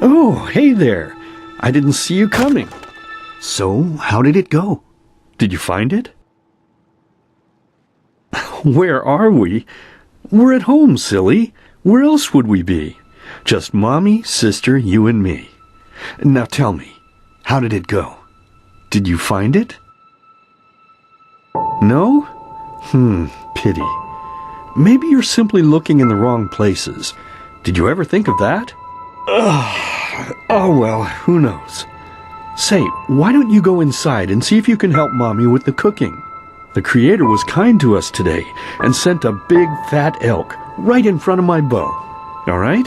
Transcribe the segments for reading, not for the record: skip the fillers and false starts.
Oh, hey there. I didn't see you coming. So, how did it go? Did you find it? Where are we? We're at home, silly. Where else would we be? Just Mommy, sister, you and me. Now tell me, how did it go? Did you find it? No? Pity. Maybe you're simply looking in the wrong places. Did you ever think of that? Oh well, who knows. Say, why don't you go inside and see if you can help Mommy with the cooking? The Creator was kind to us today and sent a big fat elk right in front of my bow. All right?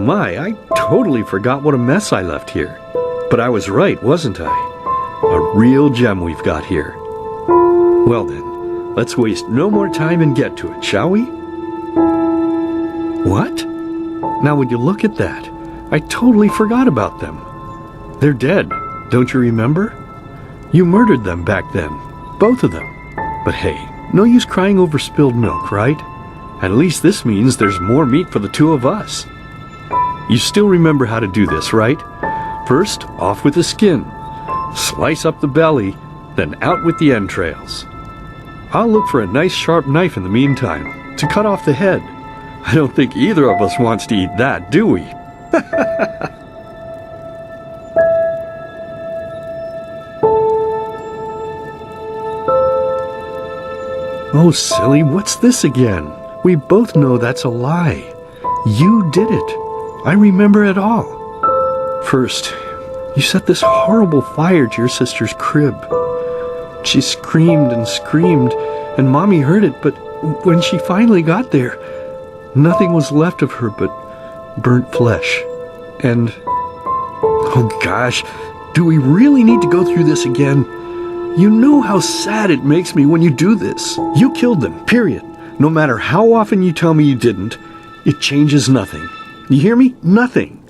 My, I totally forgot what a mess I left here. But I was right, wasn't I? A real gem we've got here. Well then, let's waste no more time and get to it, shall we? What? Now would you look at that? I totally forgot about them. They're dead, don't you remember? You murdered them back then, both of them. But hey, no use crying over spilled milk, right? At least this means there's more meat for the two of us. You still remember how to do this, right? First, off with the skin. Slice up the belly, then out with the entrails. I'll look for a nice sharp knife in the meantime to cut off the head. I don't think either of us wants to eat that, do we? Oh, silly, what's this again? We both know that's a lie. You did it. I remember it all. First, you set this horrible fire to your sister's crib. She screamed, and Mommy heard it, but when she finally got there, nothing was left of her but burnt flesh. And, oh gosh, do we really need to go through this again? You know how sad it makes me when you do this. You killed them, period. No matter how often you tell me you didn't, it changes nothing. You hear me? Nothing.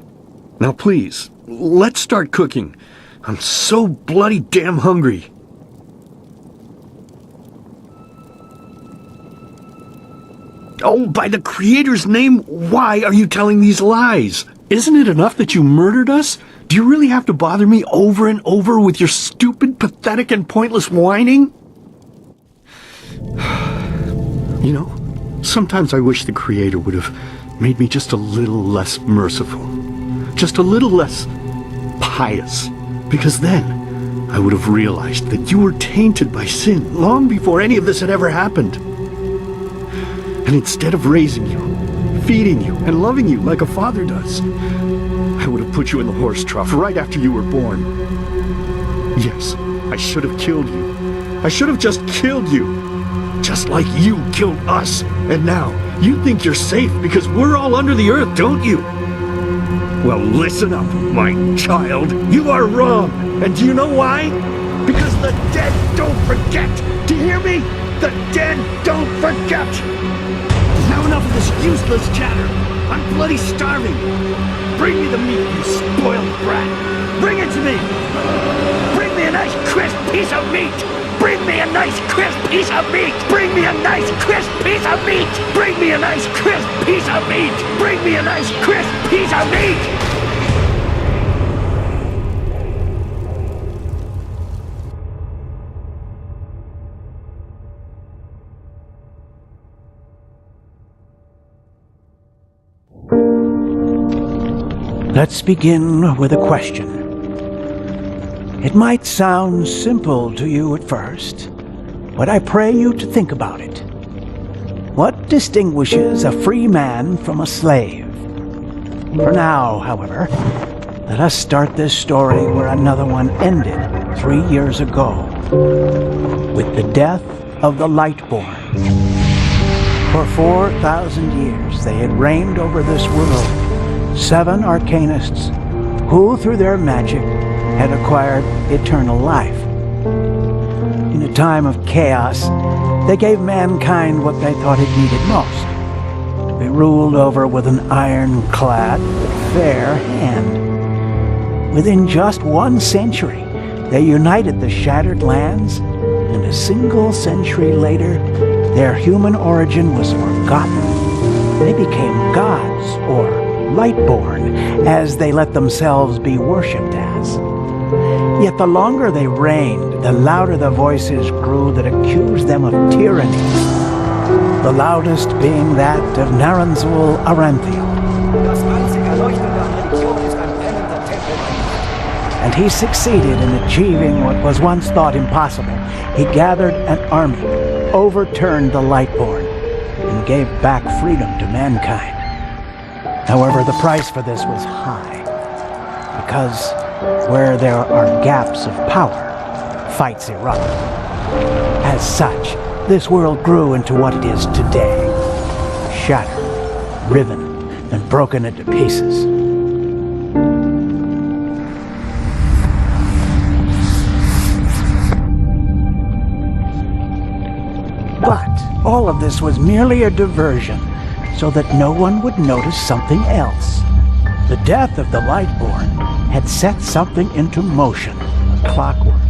Now please, let's start cooking. I'm so bloody damn hungry. Oh, by the Creator's name, why are you telling these lies? Isn't it enough that you murdered us? Do you really have to bother me over and over with your stupid, pathetic, and pointless whining? You know, sometimes I wish the Creator would have made me just a little less merciful. Just a little less pious. Because then I would have realized that you were tainted by sin long before any of this had ever happened. And instead of raising you, feeding you, and loving you like a father does, I would have put you in the horse trough right after you were born. Yes, I should have killed you. I should have just killed you. Just like you killed us. And now, you think you're safe because we're all under the earth, don't you? Well, listen up, my child. You are wrong. And do you know why? Because the dead don't forget. Do you hear me? The dead don't forget. Now enough of this useless chatter. I'm bloody starving. Bring me the meat, you spoiled brat. Bring it to me. Bring me a nice crisp piece of meat. Bring me a nice crisp piece of meat. Bring me a nice crisp piece of meat. Bring me a nice crisp piece of meat. Bring me a nice crisp piece of meat. Let's begin with a question. It might sound simple to you at first, but I pray you to think about it. What distinguishes a free man from a slave? For now, however, let us start this story where another one ended 3 years ago, with the death of the Lightborn. For 4,000 years they had reigned over this world, 7 arcanists who, through their magic, had acquired eternal life. In a time of chaos, they gave mankind what they thought it needed most, to be ruled over with an ironclad, fair hand. Within just 1 century, they united the shattered lands, and a single century later, their human origin was forgotten. They became gods, or Lightborn, as they let themselves be worshipped as. Yet the longer they reigned, the louder the voices grew that accused them of tyranny, the loudest being that of Naranzul Aranthiel. And he succeeded in achieving what was once thought impossible. He gathered an army, overturned the Lightborn, and gave back freedom to mankind. However, the price for this was high, because where there are gaps of power, fights erupt. As such, this world grew into what it is today, shattered, riven, and broken into pieces. But all of this was merely a diversion, so that no one would notice something else. The death of the Lightborn had set something into motion, clockwork.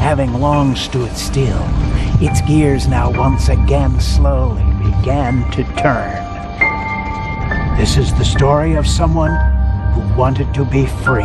Having long stood still, its gears now once again slowly began to turn. This is the story of someone who wanted to be free.